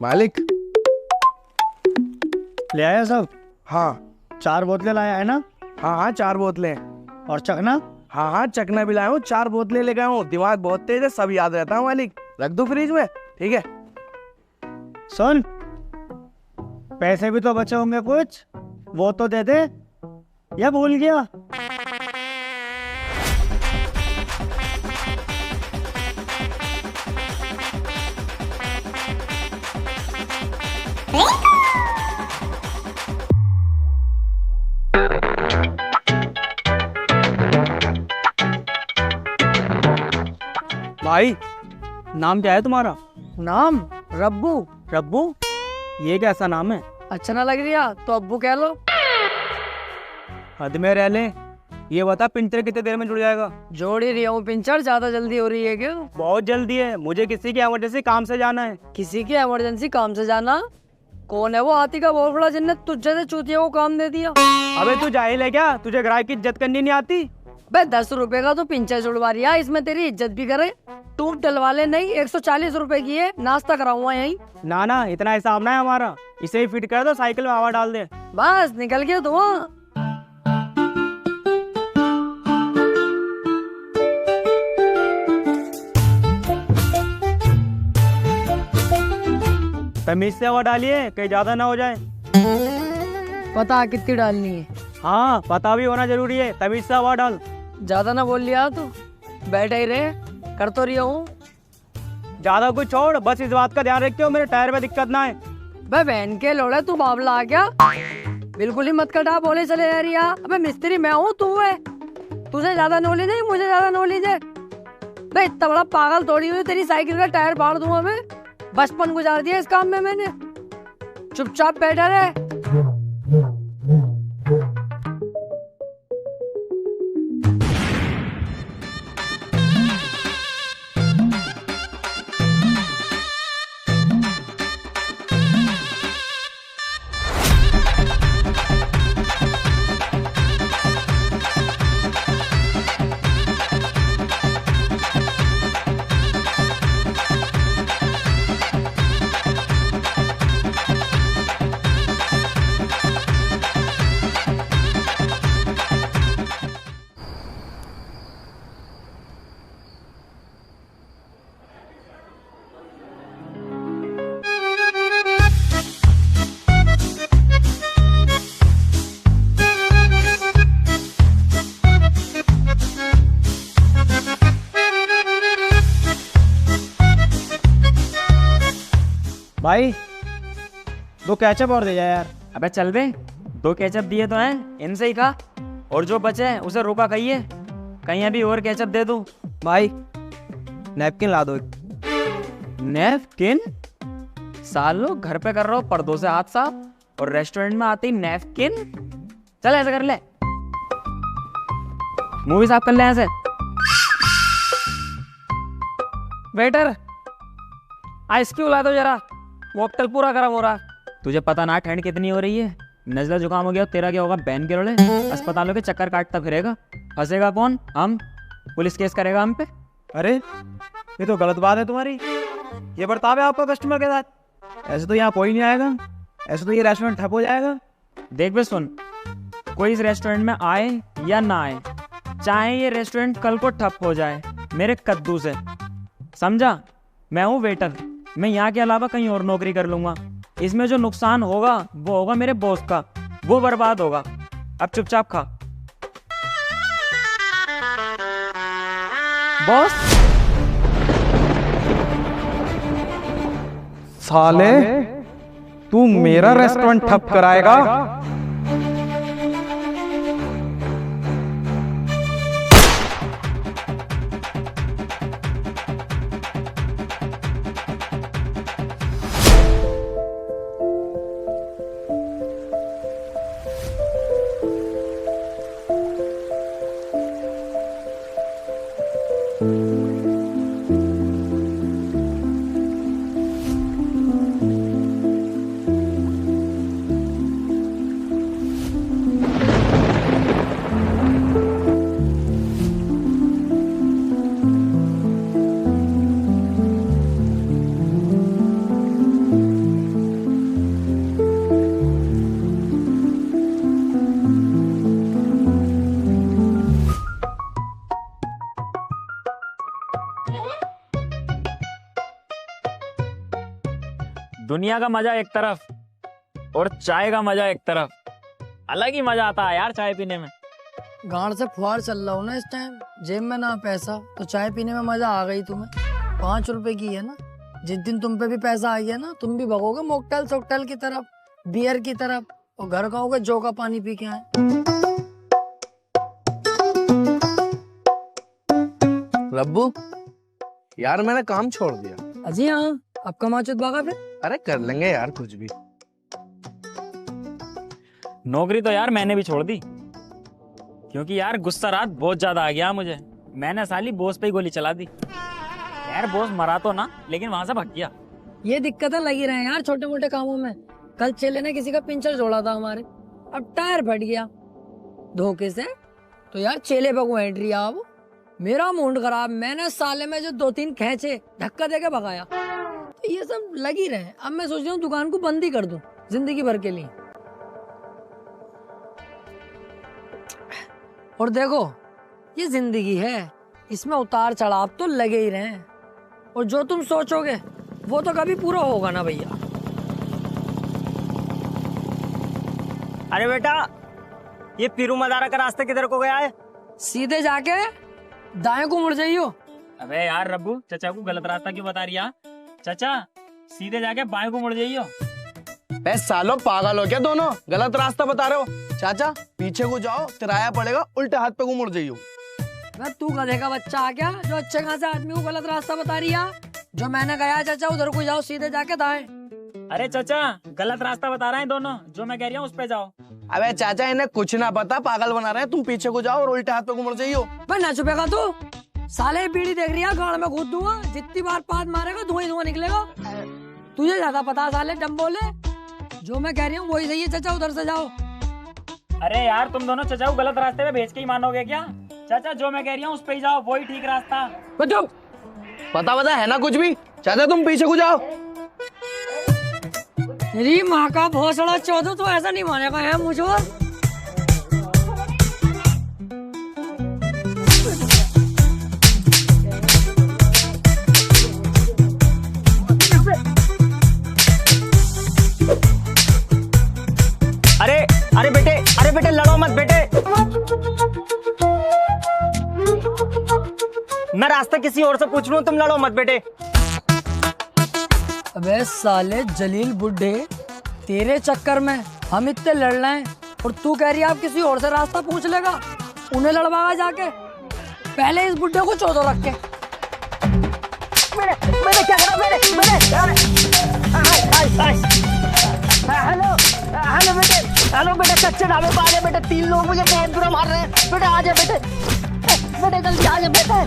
मालिक ले आया सब? हाँ 4 बोतलें लाया है ना? हाँ हाँ 4 बोतलें। और चखना? हाँ हाँ चखना भी लाया हूँ, 4 बोतलें ले गया हूँ। दिमाग बहुत तेज है, सब याद रहता हूँ मालिक। रख दो फ्रिज में, ठीक है। सुन, पैसे भी तो बचे होंगे कुछ, वो तो दे दे, या भूल गया? भाई, नाम क्या है तुम्हारा? नाम रब्बू। रब्बू? ये कैसा नाम है? अच्छा ना लग रहा तो अब्बू कह लो। हद में रह ले। ये बता पिंचर कितने देर में जुड़ जाएगा? जोड़ ही रहा हूँ पिंचर, ज्यादा जल्दी हो रही है क्या? बहुत जल्दी है, मुझे किसी की इमरजेंसी काम से जाना है। किसी की इमरजेंसी काम से जाना? कौन है वो हाथी का बहुत बड़ा जिन्नत तुझे से चूतिया को काम दे दिया? अबे तू जाहिल है क्या? तुझे ग्राहक की इज्जत करनी नहीं आती? बे 10 रुपए का तो पिंचर जुड़वा रिया, इसमें तेरी इज्जत भी करे। तू डलवा ले, नहीं 140 रुपए की है, नाश्ता कराऊंगा यहीं। ना ना, इतना हिसाब ना है हमारा। इसे ही फिट कर दो, साइकिल में हवा डाल दे। बस निकल गया धुआं। तमीज से हवा डालिए, कहीं ज्यादा ना हो जाए। पता कितनी डालनी है? हाँ, पता भी होना जरूरी है। तमीज से हवा डाल। ज्यादा ना बोल लिया तू, बैठे ही रहे, कर तो रही हूँ। ज्यादा कुछ छोड़, बस इस बात का ध्यान रखियो मेरे टायर में दिक्कत ना आए। बे बहन के लोड़े, तू बाबला आ गया? बिल्कुल ही मत कटा, बोले चले जा रिया। अबे मिस्त्री मैं हूँ, तू है। तुझे ज्यादा नॉलेज है, मुझे ज्यादा नॉलेज है। बे इतना बड़ा पागल थोड़ी हुई, तेरी साइकिल का टायर फाड़ दूंगा मैं। बचपन गुजार दिया इस काम में मैंने। चुपचाप बैठा रहे। भाई 2 केचप और दे जा यार। अबे चल बे, 2 केचप दिए तो हैं, इनसे ही खा। और जो बचे हैं उसे रोका कहिए, कहीं अभी और केचप दे दूं। भाई नैपकिन ला दो एक। नैपकिन? सालो घर पे कर रहा हूँ पर्दों से हाथ साफ, और रेस्टोरेंट में आते ही नैपकिन? चल ऐसे कर ले, मुंह भी साफ कर ले ऐसे। वेटर, आइस क्यूब ला दो जरा, मॉकटेल पूरा गर्म हो रहा। तुझे पता ना ठंड कितनी हो रही है। नजला जुकाम हो गया, तेरा क्या होगा? बैन के रोले अस्पतालों के चक्कर काटता फिरेगा। फंसेगा कौन? हम। पुलिस केस करेगा हम पे। अरे ये तो गलत बात है तुम्हारी। ये बर्ताव है आपका कस्टमर के साथ? ऐसे तो यहाँ कोई नहीं आएगा, ऐसे तो ये रेस्टोरेंट ठप हो जाएगा। देख बे सुन, कोई इस रेस्टोरेंट में आए या ना आए, चाहे ये रेस्टोरेंट कल को ठप हो जाए, मेरे कद्दू से, समझा? मैं हूँ वेटर, मैं यहाँ के अलावा कहीं और नौकरी कर लूंगा। इसमें जो नुकसान होगा वो होगा मेरे बॉस का, वो बर्बाद होगा। अब चुपचाप खा। बॉस साले तू मेरा रेस्टोरेंट ठप कराएगा? दुनिया का मजा एक तरफ और चाय का मजा एक तरफ। अलग ही मजा आता है यार चाय पीने में। गांड से फुहार चल रहा हूँ ना इस टाइम, जेब में ना पैसा, तो चाय पीने में मजा आ गई तुम्हें। 5 रुपए की है ना, जिस दिन तुम पे भी पैसा आ गया ना, तुम भी भगोगे मोकटेल सोकटेल की तरफ, बियर की तरफ, और घर कहोगे जो का पानी पी के आए। रब्बू यार मैंने काम छोड़ दिया। अजी हाँ, अब कमाचुत भागा फिर। अरे कर लेंगे यार कुछ भी। नौकरी तो यार मैंने भी छोड़ दी, क्योंकि यार गुस्सा रात बहुत ज्यादा आ गया मुझे। मैंने साली बॉस पे ही गोली चला दी। यार बॉस मरा तो ना, लेकिन वहां से भाग गया। ये दिक्कतें लगी रहे यार छोटे मोटे कामों में। कल चेले ने किसी का पिंचर जोड़ा था हमारे, अब टायर फट गया धोखे से, तो यार चेले पे को एंट्री अब मेरा मूड खराब। मैंने साले में जो 2-3 खेचे धक्का देके भगाया। तो ये सब लगी रहे। अब मैं सोच रहा हूँ दुकान को बंद ही कर दूं जिंदगी भर के लिए। और देखो ये जिंदगी है, इसमें उतार चढ़ाव तो लगे ही रहे, और जो तुम सोचोगे वो तो कभी पूरा होगा ना भैया। अरे बेटा, ये पीरू मदारा का रास्ता किधर को गया है? सीधे जाके दाएं को मुड़ जाइयो। अबे यार रब्बू, चाचा को गलत रास्ता क्यों बता रही है? चाचा सीधे जाके बाएं को मुड़ जाइयो। बे सालो पागल हो क्या दोनों, गलत रास्ता बता रहे हो। चाचा पीछे को जाओ, किराया पड़ेगा, उल्टे हाथ पे को मुड़ जाइयो। मैं तू गधे का बच्चा आ गया जो अच्छे खासे आदमी को गलत रास्ता बता रही है। जो मैंने कहा चाचा उधर को जाओ, सीधे जाके दाएं। अरे चाचा गलत रास्ता बता रहे हैं दोनों, जो मैं कह रही हूँ उस पे जाओ। अबे चाचा इन्हें कुछ ना पता, पागल बना रहे हैं। तुम पीछे को जाओ और उल्टे हाथ पे को मुड़ जाइयो। भाई ना छुपेगा तू, साले बीड़ी देख रही है, गाड़ में घुस दूंगा। जितनी बार पाद मारेगा धुआं ही धुआं निकलेगा। तुझे ज्यादा पता साले, डम बोले। जो मैं कह रही हूँ वही सही है चाचा, उधर से जाओ। अरे यार तुम दोनों चाचा को गलत रास्ते पे भेज के ही मानोगे क्या? चाचा जो मैं कह रही हूँ उस पे ही जाओ, वही ठीक रास्ता। पता है ना कुछ भी। चाचा तुम पीछे को जाओ। मेरी माँ का भोसड़ा चौधो, तो ऐसा नहीं मानेगा है मुझे। अरे बेटे लड़ो मत बेटे। मैं रास्ता किसी और से पूछ लूं, तुम लड़ो मत बेटे। अबे साले जलील बुड्ढे, तेरे चक्कर में हम इतने लड़ रहे हैं और तू कह रही है आप किसी और से रास्ता पूछ लेगा। उन्हें लड़वागा जाके, पहले इस बुड्ढे को चौधो रख के। मैंने क्या करा? हेलो बेटे, हेलो बेटे, कच्चे ढाबे पे आ जा बेटे। 3 लोग मुझे बहुत बुरा मार रहे हैं बेटे। आ जा बेटे, बेटे जल्दी आ जा बेटे।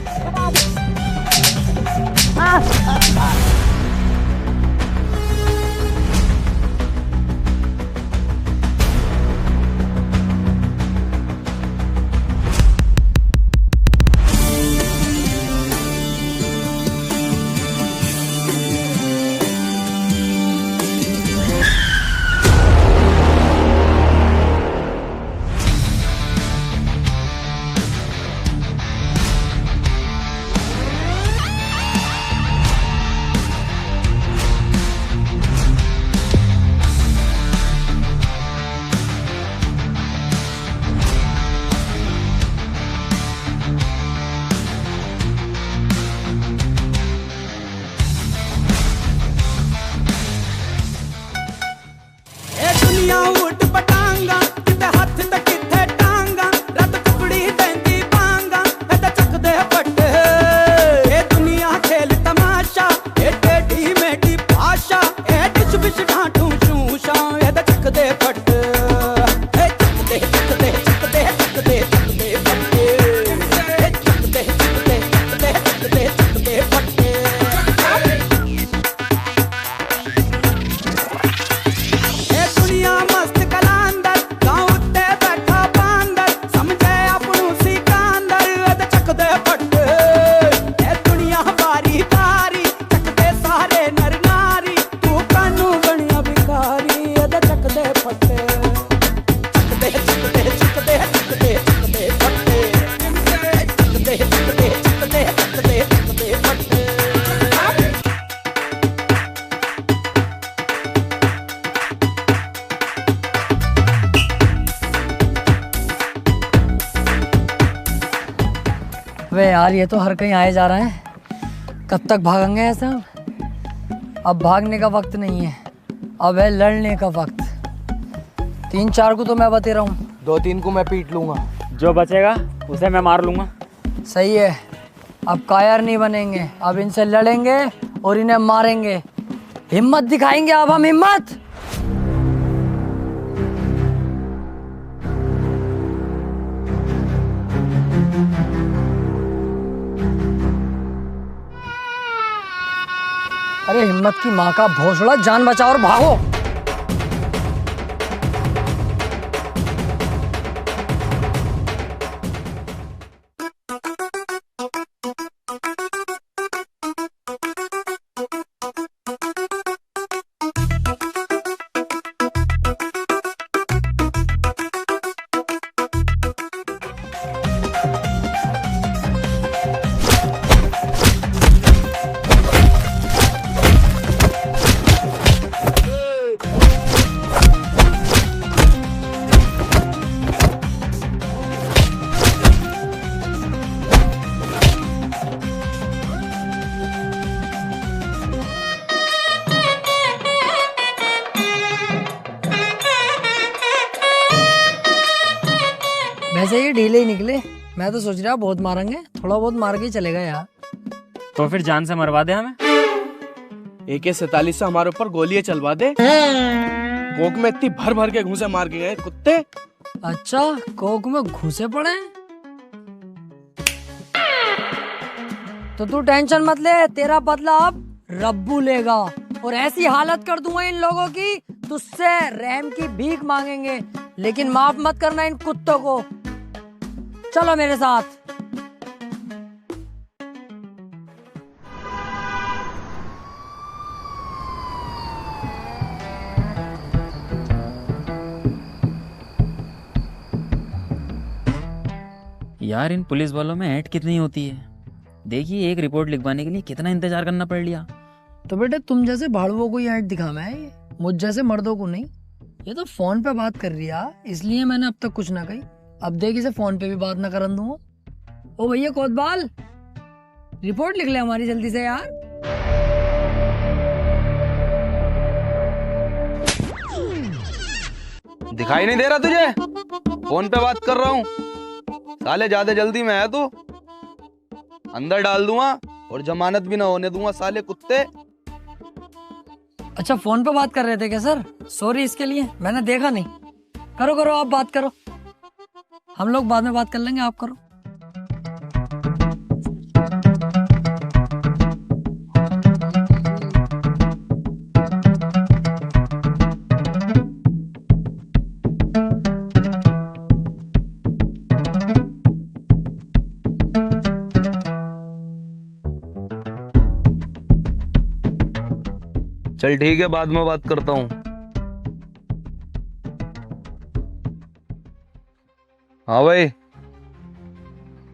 यार ये तो हर कहीं आए जा रहे हैं, कब तक भागेंगे ऐसे हम? अब भागने का वक्त नहीं है, अब है लड़ने का वक्त। 3-4 को तो मैं बते रहा हूँ, 2-3 को मैं पीट लूंगा। जो बचेगा उसे मैं मार लूंगा। सही है। अब कायर नहीं बनेंगे, अब इनसे लड़ेंगे और इन्हें मारेंगे। हिम्मत दिखाएंगे अब हम, हिम्मत। अरे हिम्मत की माँ का भोसड़ा, जान बचाओ और भागो। वैसे ये ढीले ही निकले, मैं तो सोच रहा बहुत मारेंगे, थोड़ा बहुत मार के ही चलेगा यार। तो फिर जान से मरवा दे हमें। AK-47 से हमारे ऊपर गोलियां चलवा दे। कोक में इतनी भर भर के घूंसे मार के गए कुत्ते। अच्छा, कोक में घुसे पड़े? तो तू टेंशन मत ले, तेरा बदला अब रब्बू लेगा। और ऐसी हालत कर दूंगा इन लोगों की, तुझसे रहम की भीख मांगेंगे, लेकिन माफ मत करना इन कुत्तों को। चलो मेरे साथ। यार इन पुलिस वालों में ऐड कितनी होती है। देखिए एक रिपोर्ट लिखवाने के लिए कितना इंतजार करना पड़ लिया। तो बेटे तुम जैसे भाड़ुओं को ही ऐड दिखाना है, ये मुझ जैसे मर्दों को नहीं। ये तो फोन पे बात कर रही है, इसलिए मैंने अब तक कुछ ना कही। अब देख इसे फोन पे भी बात ना करन दूंगा। ओ भैया कोतवाल, रिपोर्ट लिख ले हमारी जल्दी से यार। दिखाई नहीं दे रहा तुझे? फोन पे बात कर रहा हूँ। साले ज्यादा जल्दी में है तू, अंदर डाल दूंगा और जमानत भी ना होने दूंगा साले कुत्ते। अच्छा फोन पे बात कर रहे थे क्या सर? सॉरी इसके लिए, मैंने देखा नहीं। करो करो आप बात करो, हम लोग बाद में बात कर लेंगे, आप करो। चल ठीक है, बाद में बात करता हूँ। हाँ भाई,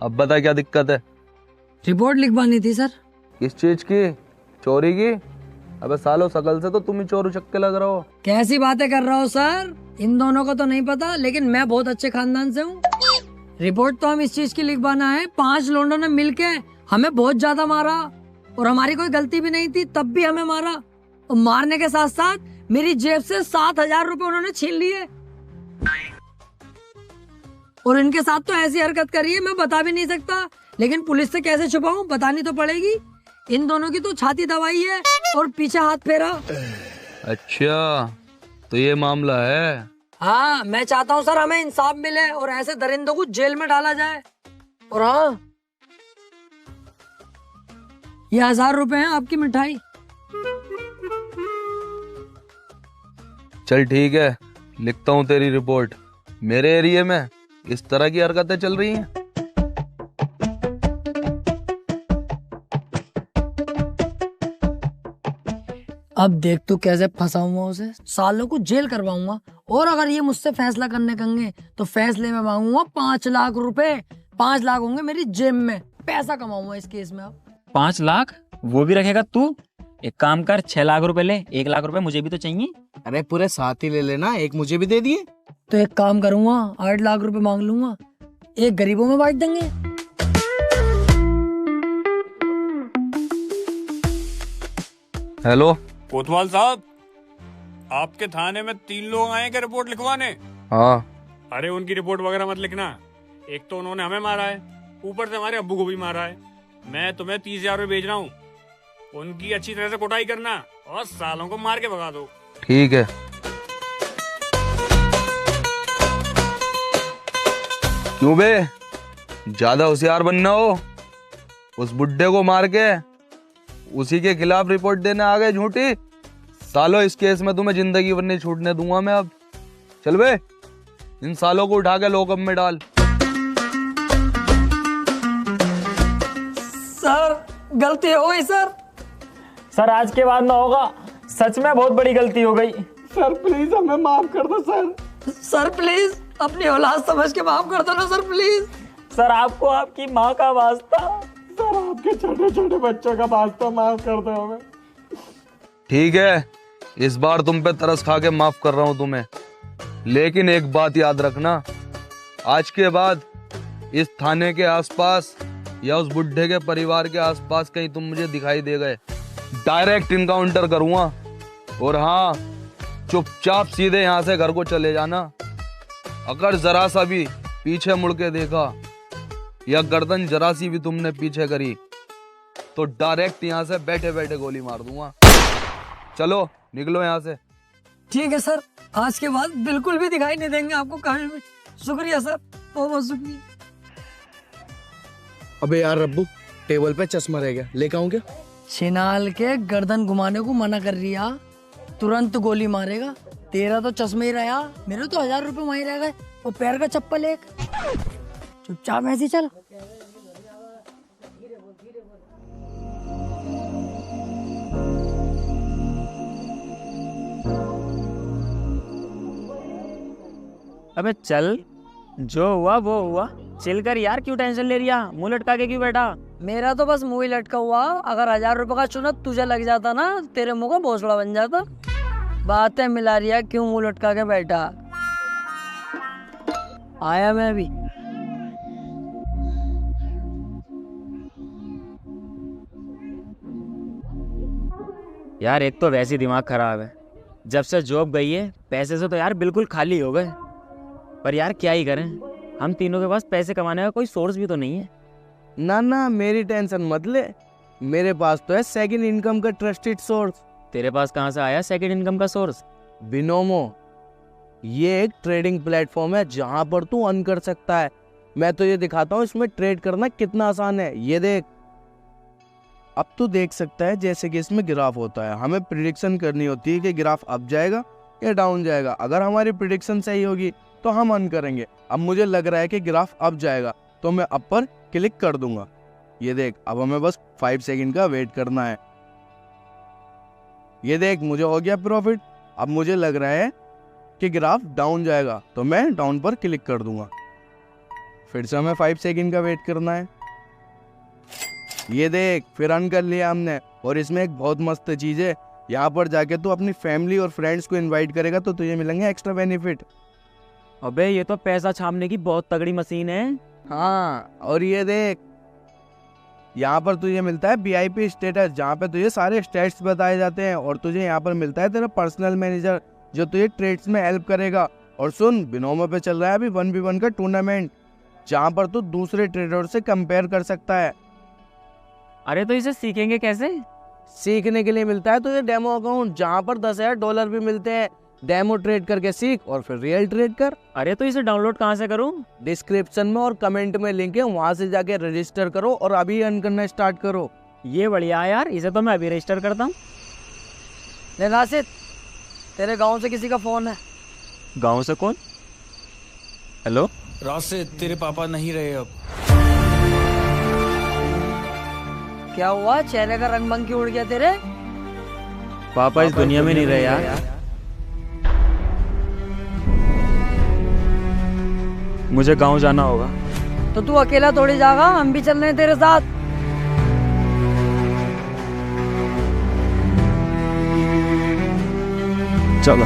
अब बता क्या दिक्कत है? रिपोर्ट लिखवानी थी सर। किस चीज की? चोरी की? अबे सालो शकल से तो तुम ही चोर उचक्के लग रहे हो। कैसी बातें कर रहा हो सर? इन दोनों को तो नहीं पता, लेकिन मैं बहुत अच्छे खानदान से हूँ। रिपोर्ट तो हम इस चीज की लिखवाना है, 5 लोगों ने मिलके हमें बहुत ज्यादा मारा और हमारी कोई गलती भी नहीं थी, तब भी हमें मारा। और मारने के साथ साथ मेरी जेब से 7,000 रुपए उन्होंने छीन लिए। और इनके साथ तो ऐसी हरकत करी है, मैं बता भी नहीं सकता, लेकिन पुलिस से कैसे छुपाऊं, बतानी तो पड़ेगी। इन दोनों की तो छाती दबाई है और पीछे हाथ फेरा। अच्छा तो ये मामला है? हाँ, मैं चाहता हूँ सर हमें इंसाफ मिले और ऐसे दरिंदों को जेल में डाला जाए। और हाँ, ये 1,000 रुपए हैं आपकी मिठाई। चल ठीक है, लिखता हूँ तेरी रिपोर्ट। मेरे एरिया में इस तरह की हरकतें चल रही हैं। अब देख तू कैसे फंसाऊंगा उसे, सालों को जेल करवाऊंगा। और अगर ये मुझसे फैसला करने कहेंगे तो फैसले में मांगूंगा 5 लाख रुपए। 5 लाख होंगे मेरी जेब में, पैसा कमाऊंगा इस केस में। अब 5 लाख वो भी रखेगा तू? एक काम कर, 6 लाख रुपए ले, 1 लाख रुपए मुझे भी तो चाहिए। अरे पूरे 7 ही ले लेना, एक मुझे भी दे दिए। तो एक काम करूंगा, 8 लाख रुपए मांग लूंगा, एक गरीबों में बांट देंगे। हेलो। कोतवाल साहब, आपके थाने में 3 लोग आए क्या रिपोर्ट लिखवाने? हाँ। अरे उनकी रिपोर्ट वगैरह मत लिखना। एक तो उन्होंने हमें मारा है, ऊपर से हमारे अब्बू को भी मारा है। मैं तुम्हें 30,000 रुपये भेज रहा हूँ, उनकी अच्छी तरह से कुटाई करना और सालों को मार के भगा दो। ठीक है। क्यों बे, ज्यादा होशियार बनना हो? उस बुड्ढे को मार के उसी के खिलाफ रिपोर्ट देने आ गए झूठी? सालों इस केस में तुम्हें जिंदगी भर नहीं छूटने दूंगा मैं अब। चल बे, इन सालों को उठा के लोकअप में डाल। सर गलती हो गई सर। सर आज के बाद ना होगा, सच में बहुत बड़ी गलती हो गई। सर प्लीज हमें माफ कर दो सर। सर प्लीज अपनी औलाद समझ के माफ कर दो ना सर प्लीज। सर आपको आपकी माँ का वास्ता। सर आपके छोटे छोटे बच्चों का वास्ता माफ कर दो हमें। ठीक है, इस बार तुम पे तरस खा के माफ कर रहा हूं तुम्हें, लेकिन एक बात याद रखना, आज के बाद इस थाने के आसपास या उस बुड्ढे के परिवार के आसपास कहीं तुम मुझे दिखाई दे गए, डायरेक्ट इनकाउंटर करूंगा। और हाँ, चुपचाप सीधे यहाँ से घर को चले जाना। अगर जरा सा भी पीछे मुड़ के देखा या गर्दन जरा सी भी तुमने पीछे करी तो डायरेक्ट यहाँ से बैठे बैठे गोली मार दूंगा। चलो निकलो यहाँ से। ठीक है सर, आज के बाद बिल्कुल भी दिखाई नहीं देंगे आपको कहीं भी। शुक्रिया सर, बहुत बहुत शुक्रिया। अबे यार रब्बू, टेबल पे चश्मा रह गया, लेकर आऊं क्या? छिनाल के गर्दन घुमाने को मना कर रिया, तुरंत गोली मारेगा। तेरा तो चश्मे ही रहा, मेरे तो 1000 रुपए वहीं रह गए। वो पैर का चप्पल एक, चुपचाप ऐसे चल। अबे चल, जो हुआ वो हुआ, चिल कर यार। क्यों टेंशन ले रिया, मुंह लटका के क्यों बैठा? मेरा तो बस मुंह ही लटका हुआ। अगर 1000 रुपए का चुना तुझे लग जाता ना, तेरे मुंह का भोसड़ा बन जाता। बातें मिला रिया, क्यों मुंह लटका के बैठा? आया मैं अभी। यार एक तो वैसे ही दिमाग खराब है, जब से जॉब गई है पैसे से तो यार बिल्कुल खाली हो गए। पर यार क्या ही करें, हम तीनों के पास पैसे कमाने का कोई सोर्स भी तो नहीं है। ना ना मेरी टेंशन मत ले, मेरे पास तो है सेकंड इनकम का ट्रस्टेड सोर्स। तेरे पास कहाँ से आया सेकंड इनकम का सोर्स? बिनोमो, ये एक ट्रेडिंग प्लेटफॉर्म है जहां पर तू अर्न कर सकता है। मैं तो ये दिखाता हूँ इसमें ट्रेड करना कितना आसान है। ये देख, अब तू देख सकता है जैसे कि इसमें ग्राफ होता है। हमें प्रिडिक्शन करनी होती है कि ग्राफ अप जाएगा या डाउन जाएगा। अगर हमारी प्रिडिक्शन सही होगी तो हम अर्न करेंगे। अब मुझे लग रहा है कि ग्राफ अप जाएगा तो मैं अप पर क्लिक कर दूंगा। ये देख, अब हमें बस 5 सेकंड का वेट करना है। ये देख, मुझे हो गया प्रॉफिट। अब मुझे लग रहा है कि ग्राफ डाउन जाएगा तो मैं डाउन पर क्लिक कर दूंगा। फिर से हमें 5 सेकंड का वेट करना है। ये देख, फिर अर्न कर लिया हमने। और इसमें एक बहुत मस्त चीज है, यहाँ पर जाके तू अपनी फैमिली और फ्रेंड्स को इनवाइट करेगा तो तुझे मिलेंगे एक्स्ट्रा बेनिफिट। अबे ये तो पैसा छापने की बहुत तगड़ी मशीन है। हाँ, और ये देख, यहाँ पर तुझे मिलता है VIP स्टेटस, जहाँ पे तुझे सारे स्टेट्स बताए जाते हैं। और तुझे यहाँ पर मिलता है तेरा पर्सनल मैनेजर जो तुझे ट्रेड्स में हेल्प करेगा। और सुन, बिनोमो पे चल रहा है अभी 1v1 का टूर्नामेंट, जहाँ पर तू दूसरे ट्रेडर से कंपेयर कर सकता है। अरे तो इसे सीखेंगे कैसे? सीखने के लिए मिलता है तुझे डेमो अकाउंट, जहाँ पर $10,000 भी मिलते हैं। डेमो ट्रेड करके सीख और फिर रियल ट्रेड कर। अरे तो इसे डाउनलोड कहाँ से करूँ? डिस्क्रिप्शन में और कमेंट में लिंक है, वहाँ से जाके रजिस्टर करो और अभी अर्न करना स्टार्ट करो। ये बढ़िया है यार, इसे तो मैं अभी रजिस्टर करता हूँ। ले राशिद, तेरे गांव से किसी का फोन है। गाँव से कौन? हेलो राशिद, तेरे पापा नहीं रहे अब। क्या हुआ, चेहरे का रंग भंग क्यों उड़ गया तेरे? पापा इस दुनिया में नहीं रहे यार। मुझे गांव जाना होगा। तो तू अकेला थोड़ी जाएगा, हम भी चल रहे हैं तेरे साथ। चलो।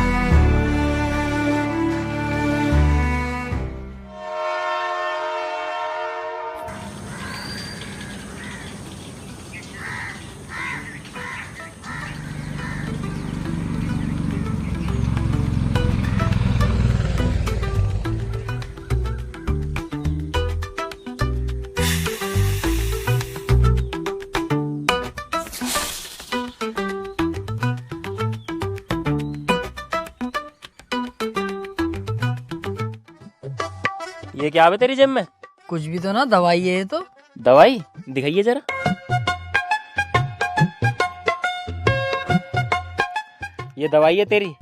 ये क्या है तेरी जेब में? कुछ भी तो ना, दवाई है ये तो। दवाई दिखाइए जरा। ये दवाई है तेरी?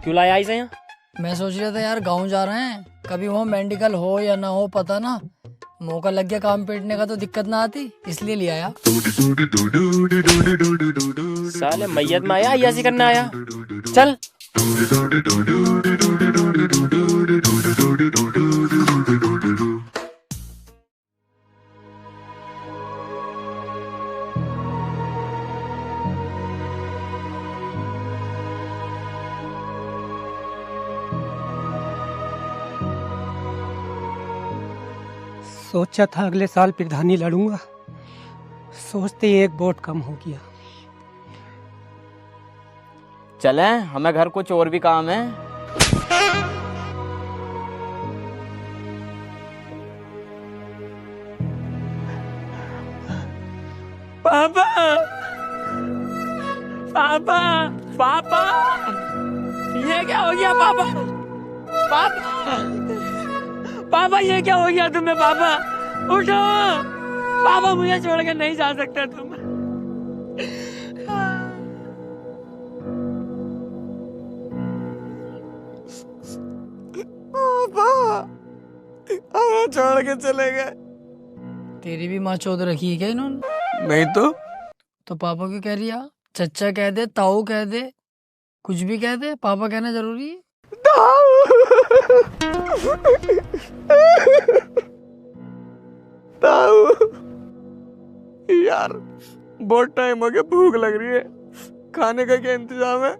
क्यों लाया इसे यहाँ? मैं सोच रहा था यार गांव जा रहे हैं, कभी वहाँ मेडिकल हो या ना हो पता ना, मौका लग गया काम पेटने का तो दिक्कत ना आती, इसलिए ले आया। साले मैयत में आया ऐसी करने आया। चल। सोचा था अगले साल प्रधानी लड़ूंगा, सोचते ही एक वोट कम हो गया। चले, हमें घर कुछ और भी काम है। पापा, पापा, पापा, ये क्या हो गया पापा? पापा, पापा ये क्या हो गया तुम्हें? पापा उठो, पापा मुझे छोड़ के नहीं जा सकते तुम। हमें छोड़ के चले गए। तेरी भी माँ चौध रखी है क्या इन्होंने? नहीं तो पापा क्यों कह रही है? चचा कह दे, ताऊ कह दे, कुछ भी कह दे, पापा कहना जरूरी है? ताऊ यार, बहुत टाइम हो गया, भूख लग रही है, खाने का क्या इंतजाम है?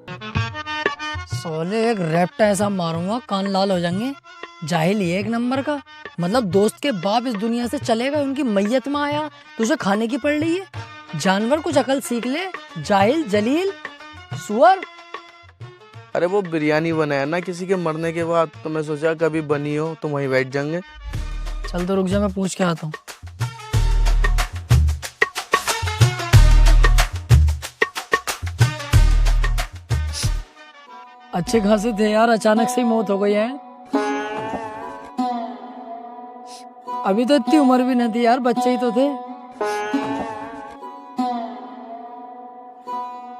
सोले एक रैप्टा ऐसा मारूंगा कान लाल हो जाएंगे। जाहिल ही है एक नंबर का, मतलब दोस्त के बाप इस दुनिया से चलेगा, उनकी मैयत में आया, तुझे खाने की पड़ रही है। जानवर कुछ अकल सीख ले, जाहिल जलील सुअर। अरे वो बिरयानी बनाया ना किसी के मरने के बाद, तो मैं सोचा कभी बनी हो तो वहीं बैठ जाएंगे। चल तो रुक जा, मैं पूछ के आता हूँ। अच्छे खासे थे यार, अचानक से ही मौत हो गई है। अभी तो इतनी उम्र भी नहीं थी यार, बच्चे ही तो थे।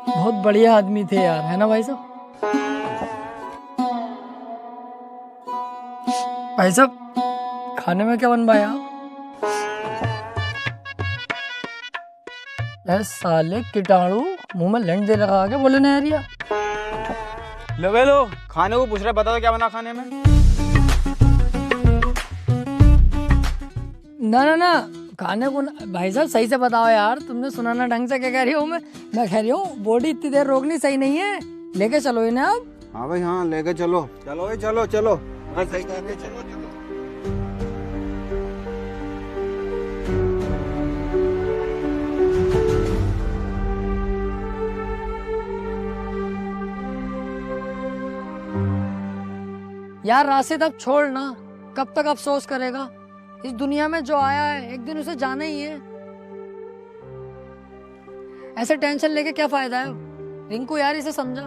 बहुत बढ़िया आदमी थे यार, है ना भाई साहब? भाई साहब खाने में क्या बनवाया? साले कीटाणु मुंह में लंड दे लगा के बोले ना यारिया। लो खाने को पूछ रहे, बता दो क्या बना खाने में? ना खाने को भाई साहब सही से बताओ यार, तुमने सुना ना ढंग से क्या कह रही हूँ? मैं कह रही हूँ बॉडी इतनी देर रोकनी सही नहीं है, लेके चलो इन्हें आप। हाँ भाई हाँ, लेके चलो चलो भाई, चलो चलो। हाँ सही कह रहे, चलो चलो। यार राशिद अब छोड़ ना, कब तक अफसोस करेगा? इस दुनिया में जो आया है एक दिन उसे जाना ही है। ऐसे टेंशन लेके क्या फायदा है? रिंकू यार इसे समझा।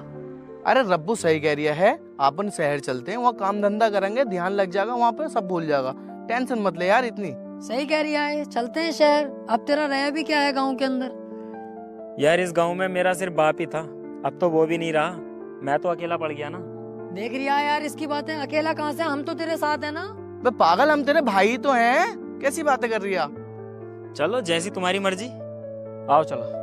अरे रब्बू सही कह रही है, अपन शहर चलते हैं, वहाँ काम धंधा करेंगे, ध्यान लग जाएगा, वहाँ पे सब भूल जाएगा। टेंशन मत ले यार इतनी। सही कह रही है, चलते हैं शहर। अब तेरा रह भी क्या है गाँव के अंदर? यार इस गांव में मेरा सिर्फ बाप ही था, अब तो वो भी नहीं रहा, मैं तो अकेला पड़ गया ना। देख रही है यार इसकी बातें, अकेला कहाँ से, हम तो तेरे साथ है ना। बे पागल, हम तेरे भाई तो हैं, कैसी बातें कर रही है? चलो जैसी तुम्हारी मर्जी, आओ चलो।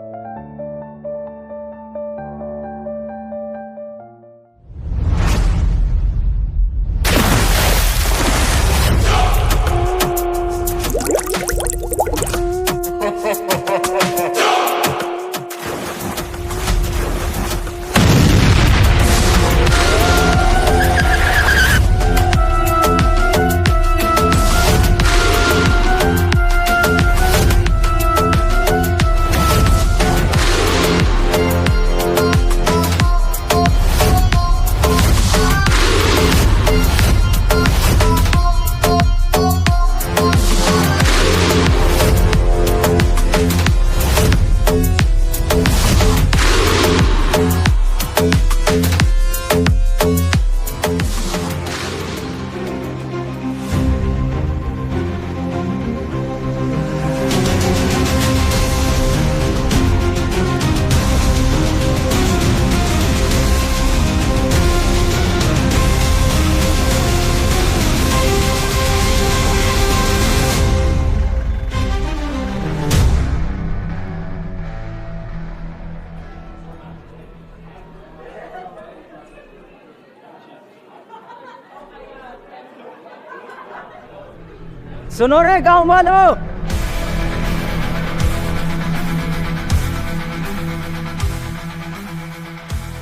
सुनो रे गांव वालों,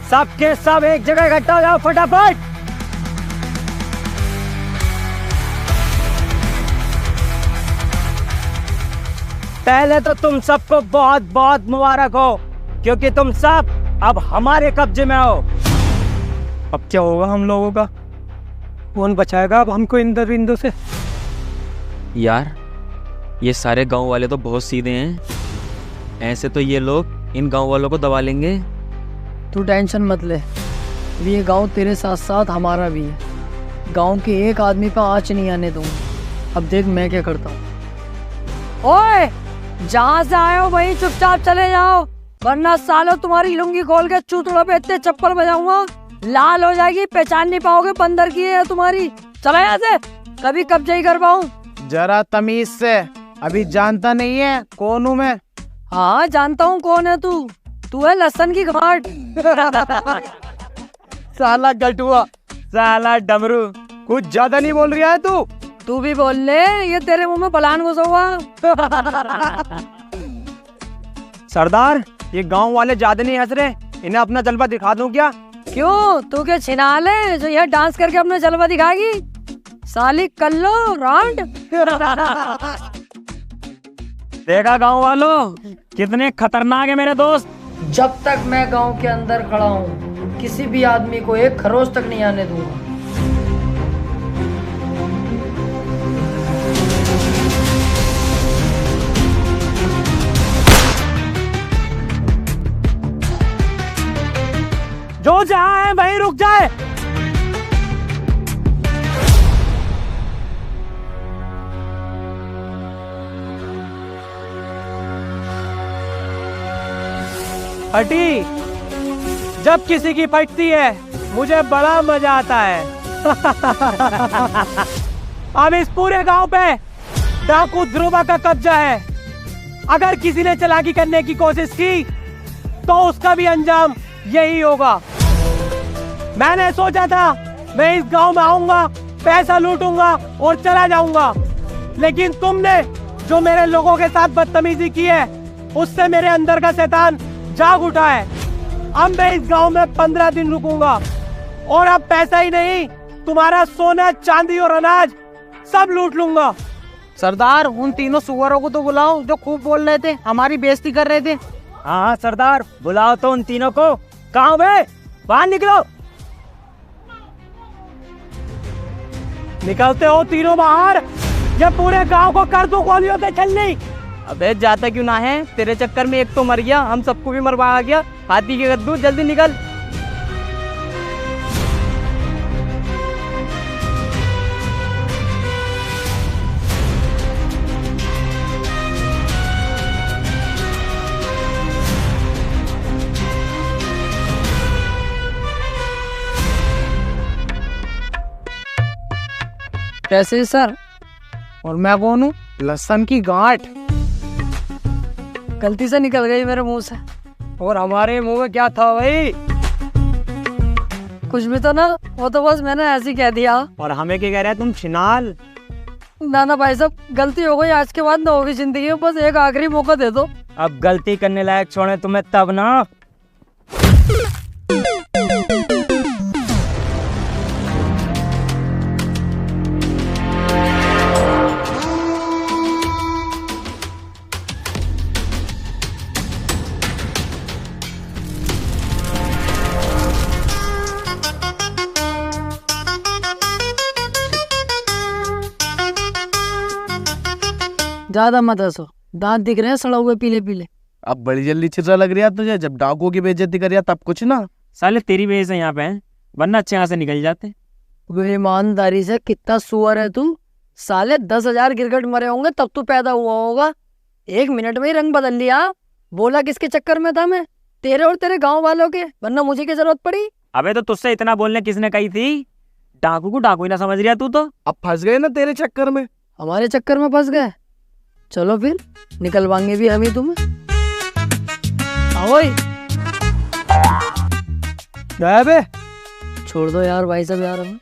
सबके सब एक जगह इकट्ठा हो जाओ फटाफट। पहले तो तुम सबको बहुत बहुत मुबारक हो, क्योंकि तुम सब अब हमारे कब्जे में हो। अब क्या होगा हम लोगों का? कौन बचाएगा अब हमको इन दरिंदों से? यार ये सारे गांव वाले तो बहुत सीधे हैं, ऐसे तो ये लोग इन गांव वालों को दबा लेंगे। तू टेंशन मत ले, ये गांव तेरे साथ साथ हमारा भी है। गांव के एक आदमी पे आँच नहीं आने दूंगा। अब देख मैं क्या करता हूँ। ओए, जहाँ से आए हो वहीं चुपचाप चले जाओ, वरना सालों तुम्हारी लुंगी खोल के चूतड़ों पे इतने चप्पल बजाऊंगा, लाल हो जाएगी, पहचान नहीं पाओगे बंदर की है तुम्हारी। चला यहाँ से, कभी कब्जे ही कर पाऊँ। जरा तमीज से, अभी जानता नहीं है कौन हूँ मैं? हाँ जानता हूँ कौन है तू। तू है लहसन की गांठ। साला गटुआ, साला डमरू, कुछ ज्यादा नहीं बोल रहा है तू? तू भी बोल ले, ये तेरे मुंह में बलान घुसा हुआ। सरदार, ये गांव वाले ज्यादा नहीं हंस रहे, इन्हें अपना जलवा दिखा दूं क्या? क्यों, तू क्या छिनाल है जो यह डांस करके अपना जलवा दिखाएगी? साली कल्लो रांड। देखा गांव वालों, कितने खतरनाक है मेरे दोस्त। जब तक मैं गांव के अंदर खड़ा हूँ, किसी भी आदमी को एक खरोच तक नहीं आने दूंगा। जो जहां है वहीं रुक जाए। फटी, जब किसी की फटती है मुझे बड़ा मजा आता है। अब इस पूरे गांव पे डाकू ध्रुवा का कब्जा है। अगर किसी ने चालाकी करने की कोशिश की तो उसका भी अंजाम यही होगा। मैंने सोचा था मैं इस गांव में आऊंगा, पैसा लूटूंगा और चला जाऊंगा, लेकिन तुमने जो मेरे लोगों के साथ बदतमीजी की है उससे मेरे अंदर का शैतान जाग उठा है। अब मैं इस गांव में 15 दिन रुकूंगा और अब पैसा ही नहीं, तुम्हारा सोना चांदी और अनाज सब लूट लूंगा। सरदार, उन तीनों सुअरों को तो बुलाओ जो खूब बोल रहे थे, हमारी बेइज्जती कर रहे थे। हाँ सरदार, बुलाओ तो उन तीनों को। कहाँ बे, बाहर निकलो। निकलते हो तीनों बाहर, ये पूरे गांव को कर दूं गोलियों से छलनी। अबे जाता क्यों ना है, तेरे चक्कर में एक तो मर गया, हम सबको भी मरवा गया। हाथी के गद्दू, जल्दी निकल। कैसे सर? और मैं कौन हूँ? लहसन की गांठ। गलती से निकल गई मेरे मुंह से। और हमारे मुंह में क्या था भाई? कुछ भी तो ना, वो तो बस मैंने ऐसे ही कह दिया। और हमें क्या कह रहे हैं तुम छिनाल? ना ना भाई साहब, गलती हो गई, आज के बाद ना होगी जिंदगी में, बस एक आखिरी मौका दे दो। अब गलती करने लायक छोड़े तुम्हें तब ना। ज्यादा मत हंसो, दांत दिख रहे हैं सड़ा हुए पीले पीले। अब बड़ी जल्दी चिर्रा लग रही है तुझे, जब डाकुओं की बेइज्जती करिया तब कुछ ना। साले तेरी वजह से यहाँ पे हैं, वरना अच्छे यहाँ से निकल जाते। वे ईमानदारी से कितना सुअर है तू। साले 10,000 गिरगिट मरे होंगे तब तू पैदा हुआ होगा। 1 मिनट में ही रंग बदल लिया। बोला किसके चक्कर में था मैं? तेरे और तेरे गांव वालों के, वरना मुझे क्या जरूरत पड़ी? अबे तो तुझसे इतना बोलने किसने कही थी? डाकू को डाकू ही ना समझ रहा तू तो। अब फंस गए ना तेरे चक्कर में। हमारे चक्कर में फंस गए? चलो फिर निकलवाएंगे भी हम ही तुम्हें। आओ ही। गया बे? छोड़ दो यार भाई साहब, यार हमें।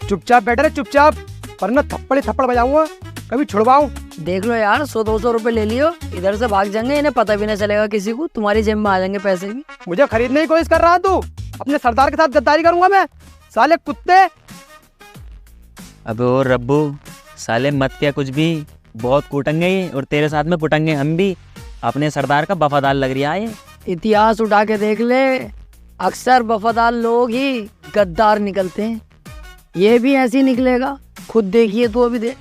चुपचाप बैठे रहे, चुपचाप, वरना थप्पड़ ही थप्पड़ बजाऊंगा। कभी छुड़वाऊं? देख लो यार, 100-200 रुपए ले लियो, इधर से भाग जाएंगे, इन्हें पता भी नहीं चलेगा किसी को, तुम्हारी जेब में आ जाएंगे पैसे भी। मुझे खरीदने की कोशिश कर रहा तू? अपने सरदार के साथ गद्दारी करूंगा मैं, साले कुत्ते। अबे ओ रब्बू, साले मत क्या कुछ भी, बहुत कूटेंगे ये और तेरे साथ में कुटेंगे हम भी। अपने सरदार का वफादार लग रहा है ये। इतिहास उठा के देख ले, अक्सर वफादार लोग ही गद्दार निकलते हैं। ये भी ऐसे ही निकलेगा, खुद देखिए तो अभी देख।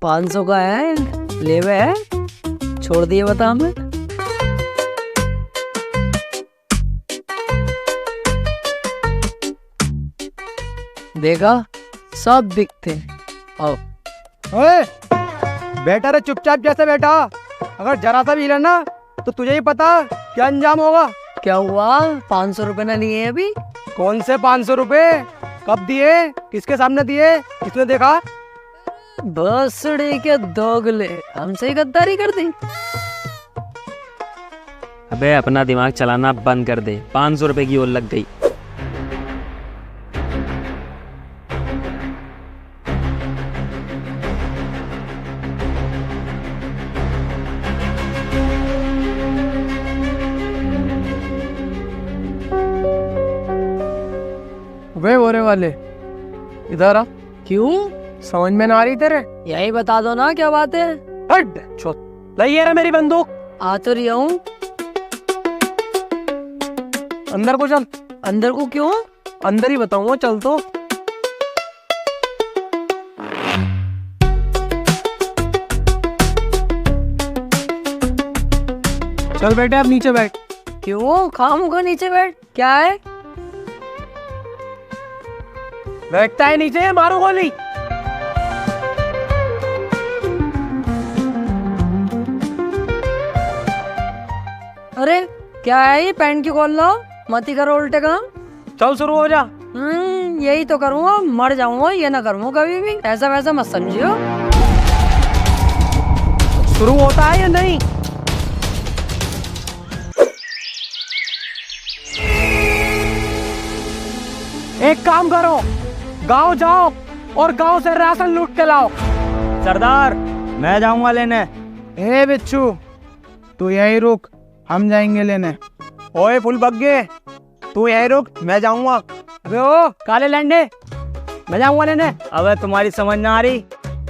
500 का है, लेवे है, छोड़ दिए बता हमें। देखा, सब दिखते। आओ। ओए, बेटा रे चुपचाप जैसे बैठा, अगर जरा सा भी हिला ना तो तुझे ही पता क्या अंजाम होगा। क्या हुआ, 500 रुपए ना लिए अभी? कौन से 500 रुपए? कब दिए? किसके सामने दिए? किसने देखा? बसड़े के दोगले, हमसे ही गद्दारी कर दी। अबे अपना दिमाग चलाना बंद कर दे, 500 रुपए की ओर लग गई। वे होने वाले, इधर आ। क्यों? समझ में ना आ रही तेरे? यही बता दो ना क्या बात है। हट, लाइए रे मेरी बंदूक। आ तो रही हूँ। अंदर को चल। अंदर को क्यों? अंदर ही बताऊंगा, चल तो। चल बेटे, अब नीचे बैठ। क्यों? खामोगा नीचे बैठ, क्या है? बैठता है नीचे, मारो गोली। अरे क्या है ये, पैंट की खोल लो, मत ही करो उल्टे काम। चल शुरू हो जा। यही तो करूँगा, मर जाऊंगा, ये ना करूँगा कभी भी, ऐसा वैसा मत समझियो। शुरू होता है या नहीं? एक काम करो, गांव जाओ और गांव से राशन लूट के लाओ। सरदार, मैं जाऊंगा लेने। ए बिच्छू, तू यही रुक, हम जाएंगे लेने। ओए फुल बग्गे, तू यही रुक, मैं जाऊंगा। अबे ओ काले लंडे, मैं जाऊंगा लेने। अबे तुम्हारी समझ ना आ रही,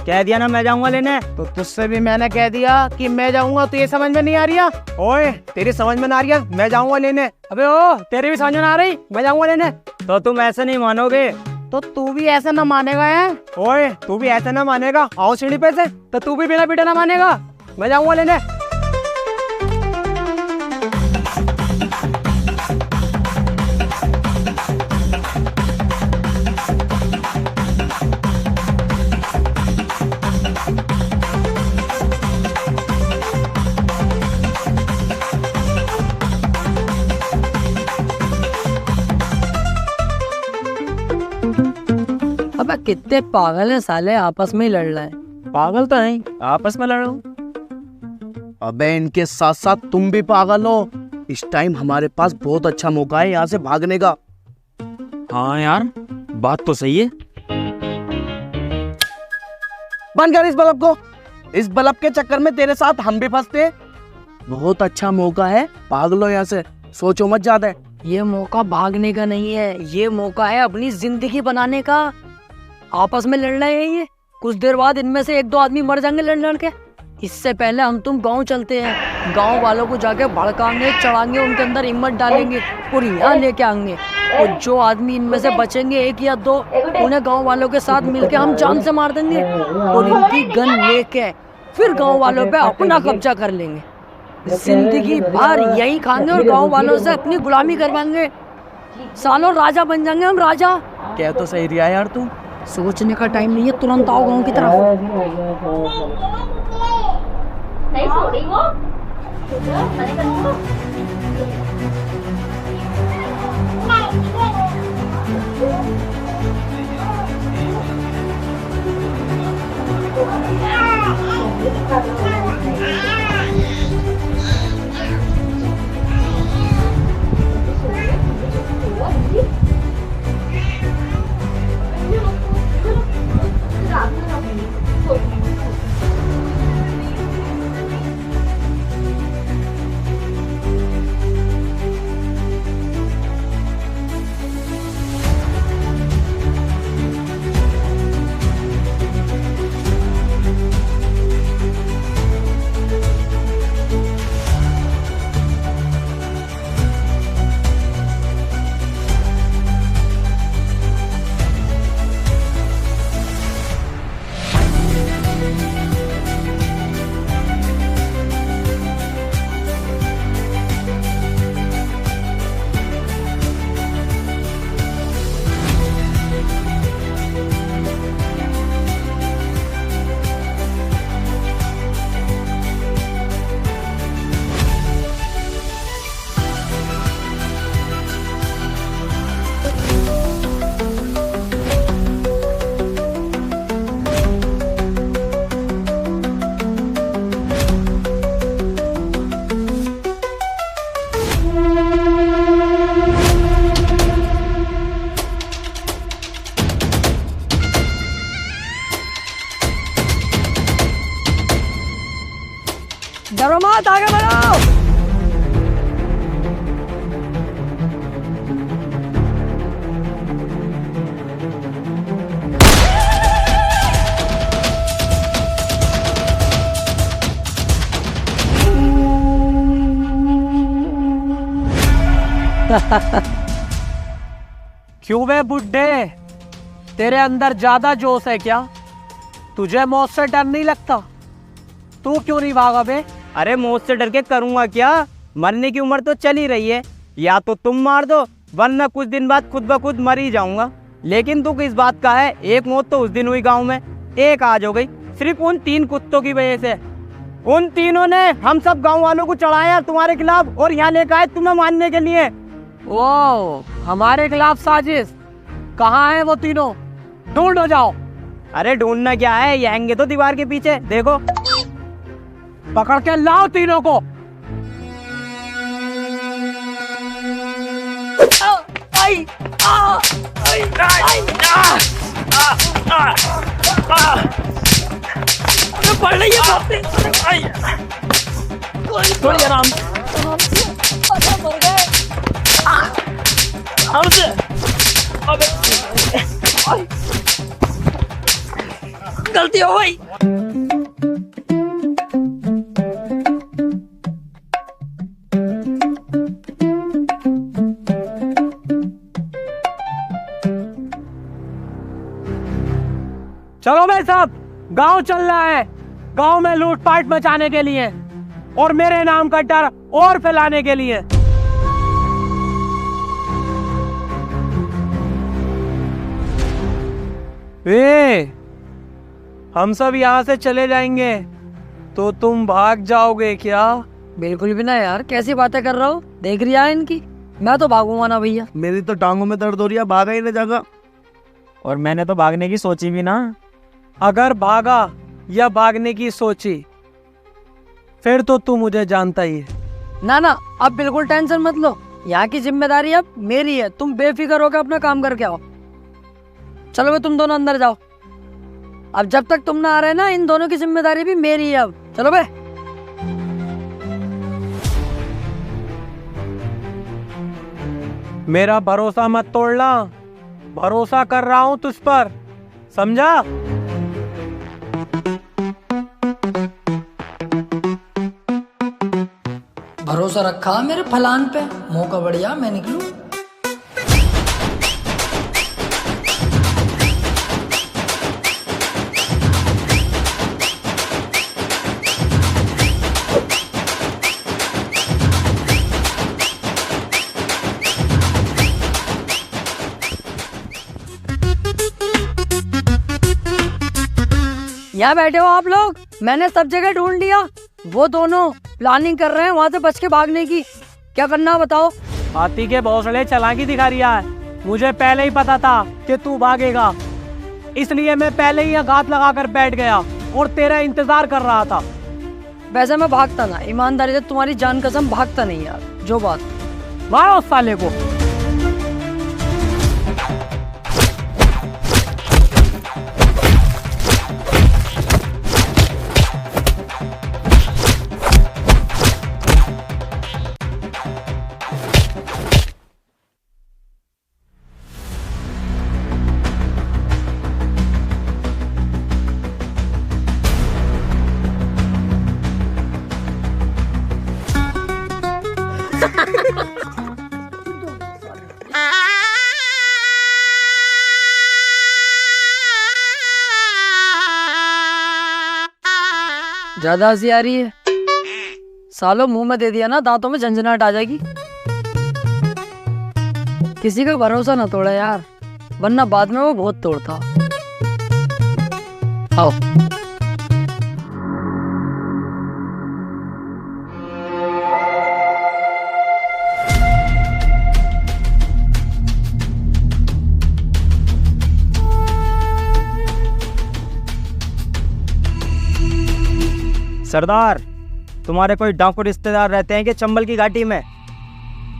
कह दिया ना मैं जाऊंगा लेने। तो तुझसे भी मैंने कह दिया कि मैं जाऊंगा, तो ये समझ में नहीं आ रही है? ओए तेरी समझ में ना आ रही है, मैं जाऊंगा लेने। अबे ओ तेरी भी समझ में ना आ रही, मैं जाऊंगा लेने। तो तुम ऐसे नहीं मानोगे। तो तू भी ऐसे ना मानेगा है? ओए तू भी ऐसे ना मानेगा, आओ सीढ़ी पे से, तो तू भी बिना पीटे ना मानेगा। मैं जाऊंगा लेने। अबे कितने पागल हैं साले, आपस में ही लड़ रहे हैं। पागल तो नहीं, आपस में लड़ो। अबे इनके साथ साथ तुम भी पागल हो। इस टाइम हमारे पास बहुत अच्छा मौका है यहाँ से भागने का। हाँ यार, बात तो सही है। बंद कर इस बल्ब को। इस बल्ब के चक्कर में तेरे साथ हम भी फंसते। बहुत अच्छा मौका है, भाग लो यहाँ से, सोचो मत ज्यादा। ये मौका भागने का नहीं है, ये मौका है अपनी जिंदगी बनाने का। आपस में लड़ रहे हैं ये, कुछ देर बाद इनमें से 1-2 आदमी मर जाएंगे लड़ लड़ के। इससे पहले हम तुम गांव चलते हैं, गांव वालों को जाके भड़काएंगे, चढ़ाएंगे, उनके अंदर हिम्मत डालेंगे और यहाँ लेके आएंगे। और जो आदमी इनमें से बचेंगे 1 या 2, उन्हें गांव वालों के साथ मिलके हम जान से मार देंगे और इनकी गन लेके फिर गांव वालों पे अपना कब्जा कर लेंगे। जिंदगी भर यही खाएंगे और गांव वालों से अपनी गुलामी करवाएंगे। सालों राजा बन जाएंगे हम, राजा। क्या तो सही रिया यार तू। सोचने का टाइम नहीं है, तुरंत आओ गांव की तरफ। नहीं सो रही वो। डरो मत, आगे बढ़ो। क्यों बे बुड्ढे, तेरे अंदर ज्यादा जोश है क्या? तुझे मौत से डर नहीं लगता? तू क्यों नहीं भागा बे? अरे मौत से डर के करूंगा क्या? मरने की उम्र तो चल ही रही है, या तो तुम मार दो वरना कुछ दिन बाद खुद ब खुद मर ही जाऊंगा। लेकिन तू किस बात का है? एक मौत तो उस दिन हुई गांव में, एक आज हो गई, सिर्फ उन 3 कुत्तों की वजह से। उन तीनों ने हम सब गांव वालों को चढ़ाया तुम्हारे खिलाफ और यहाँ लेकर आए तुम्हें मारने के लिए। ओ, हमारे खिलाफ साजिश? कहाँ है वो तीनों? ढूंढो जाओ। अरे ढूंढना क्या है, ये हैंगे तो दीवार के पीछे, देखो। पकड़ के लाओ तीनों को। पड़ रही है, थोड़ी आराम से। गलती हो गई। चलो भाई साहब, गांव चल रहा है, गांव में लूटपाट मचाने के लिए और मेरे नाम का डर और फैलाने के लिए। हम सब यहाँ से चले जाएंगे तो तुम भाग जाओगे क्या? बिल्कुल भी ना यार, कैसी बातें कर रहा हो? देख रही है इनकी, मैं तो भागूंगा ना भैया। मेरी तो टांगों में दर्द हो रही है, भागा ही नहीं जाएगा। और मैंने तो भागने की सोची भी ना। अगर भागा या भागने की सोची फिर तो तू मुझे जानता ही है। ना ना, अब बिल्कुल टेंशन मत लो, यहाँ की जिम्मेदारी अब मेरी है। तुम बेफिक्र होकर अपना काम करके आओ। चलो भाई, तुम दोनों अंदर जाओ। अब जब तक तुम ना आ रहे ना, इन दोनों की जिम्मेदारी भी मेरी है अब। चलो भाई। मेरा भरोसा मत तोड़ना, भरोसा कर रहा हूं तुझ पर, समझा? भरोसा रखा मेरे फलान पे, मौका बढ़िया, मैं निकलूं। यहाँ बैठे हो आप लोग, मैंने सब जगह ढूंढ लिया। वो दोनों प्लानिंग कर रहे हैं वहाँ से बच के भागने की। क्या करना है बताओ? हाथी के भौसले चालाकी दिखा रहा है। मुझे पहले ही पता था कि तू भागेगा, इसलिए मैं पहले ही घात लगा कर बैठ गया और तेरा इंतजार कर रहा था। वैसे मैं भागता ना, ईमानदारी से तुम्हारी जान कसम भागता नहीं यार। जो बात, मारो उस साले को। ज्यादा हंसी आ रही है? सालों मुंह में दे दिया ना, दांतों में झंझनाहट आ जाएगी। किसी का भरोसा ना तोड़ा यार, वरना बाद में वो बहुत तोड़ता। आओ। सरदार, तुम्हारे कोई डाकू रिश्तेदार रहते हैं कि चंबल की घाटी में?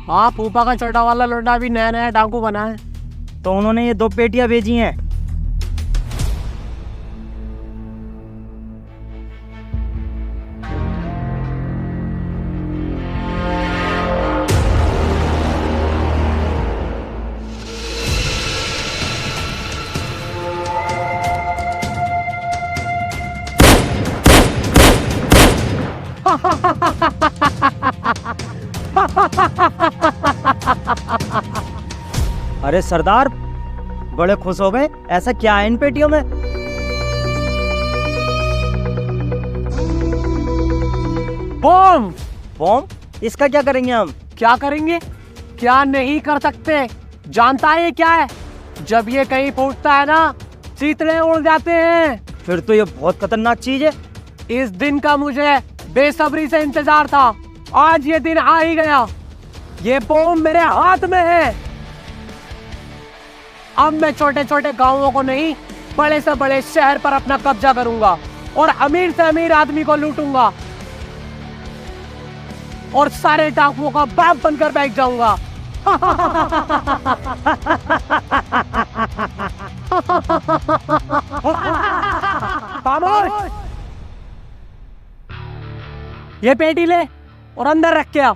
हाँ, फूफा का छोटा वाला लोटा भी नया नया डाकू बना है। तो उन्होंने ये 2 पेटियां भेजी हैं। अरे सरदार, बड़े खुश हो गए। ऐसा क्या है इन पेटियों में? बम। बम? इसका क्या करेंगे हम? क्या करेंगे? क्या नहीं कर सकते? जानता है ये क्या है? जब ये कहीं फूटता है ना, चीतड़े उड़ जाते हैं। फिर तो ये बहुत खतरनाक चीज है। इस दिन का मुझे बेसब्री से इंतजार था। आज ये दिन आ ही गया। ये बम मेरे हाथ में है। अब मैं छोटे छोटे गांवों को नहीं, बड़े से बड़े शहर पर अपना कब्जा करूंगा और अमीर से अमीर आदमी को लूटूंगा और सारे डाकुओं का बाप बनकर बैठ जाऊंगा। खामोश! ये पेटी ले और अंदर रख के आ।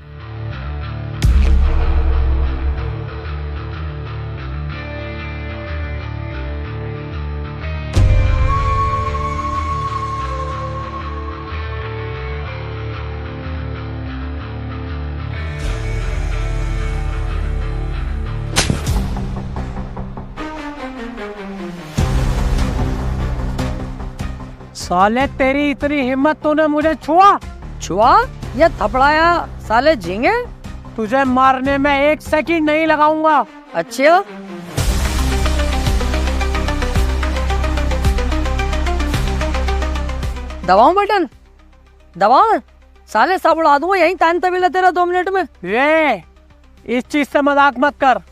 साले तेरी इतनी हिम्मत, तूने मुझे छुआ? छुआ या थपड़ाया साले झींगे? तुझे मारने में 1 सेकंड नहीं लगाऊंगा। अच्छा, दबाऊं बटन? दबाऊं? साले सब उड़ा दूंगा यहीं तान तबीला तेरा 2 मिनट में। ये इस चीज से मजाक मत कर।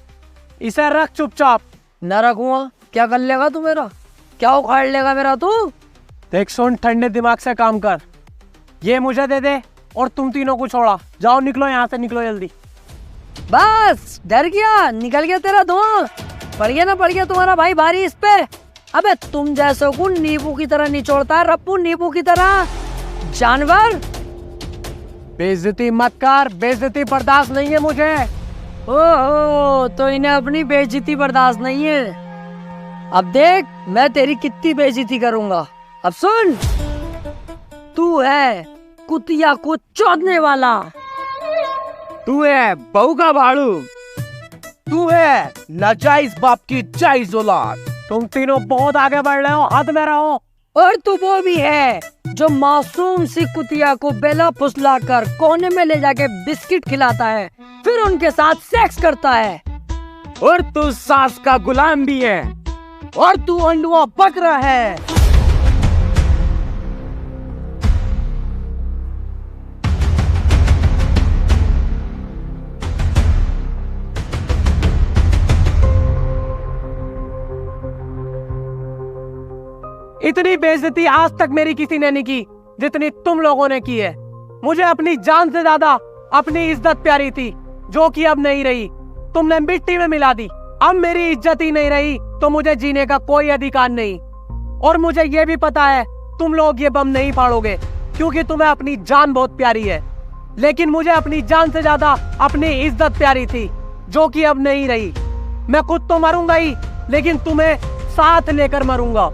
इसे रख चुपचाप। न रखूंगा? क्या कर लेगा तू मेरा? क्या उखाड़ लेगा मेरा तू? देख सुन, ठंडे दिमाग से काम कर। ये मुझे दे दे और तुम तीनों को छोड़ा। जाओ, निकलो यहाँ से, निकलो जल्दी। बस डर गया, निकल गया तेरा धुआं। पड़ गया ना, पड़ गया तुम्हारा भाई भारी इस पे। अबे तुम जैसों को नींबू की तरह निचोड़ता है रप्पू, नींबू की तरह। जानवर, बेइज्जती मत कर। बेइज्जती बर्दाश्त नहीं है मुझे। ओहो, तो इन्हें अपनी बेइज्जती बर्दाश्त नहीं है। अब देख मैं तेरी कितनी बेइज्जती करूंगा। अब सुन, तू है कुतिया को चोदने वाला। तू है बहू का भाड़ू। तू है नाजायज बाप की जायज औलाद। तुम तीनों बहुत आगे बढ़ रहे हो, हाथ में रहो। और तू वो भी है जो मासूम सी कुतिया को बेला फुसला कर कोने में ले जाके बिस्किट खिलाता है, फिर उनके साथ सेक्स करता है। और तू सास का गुलाम भी है। और तू अंडुआ बकरा है। इतनी बेइज्जती आज तक मेरी किसी ने नहीं की जितनी तुम लोगों ने की है। मुझे अपनी जान से ज्यादा अपनी इज्जत प्यारी थी, जो कि अब नहीं रही। तुमने मिट्टी में मिला दी। अब मेरी इज्जत ही नहीं रही तो मुझे जीने का कोई अधिकार नहीं। और मुझे ये भी पता है तुम लोग ये बम नहीं फाड़ोगे, क्योंकि तुम्हें अपनी जान बहुत प्यारी है। लेकिन मुझे अपनी जान से ज्यादा अपनी इज्जत प्यारी थी, जो कि अब नहीं रही। मैं खुद तो मरूंगा ही, लेकिन तुम्हें साथ लेकर मरूंगा।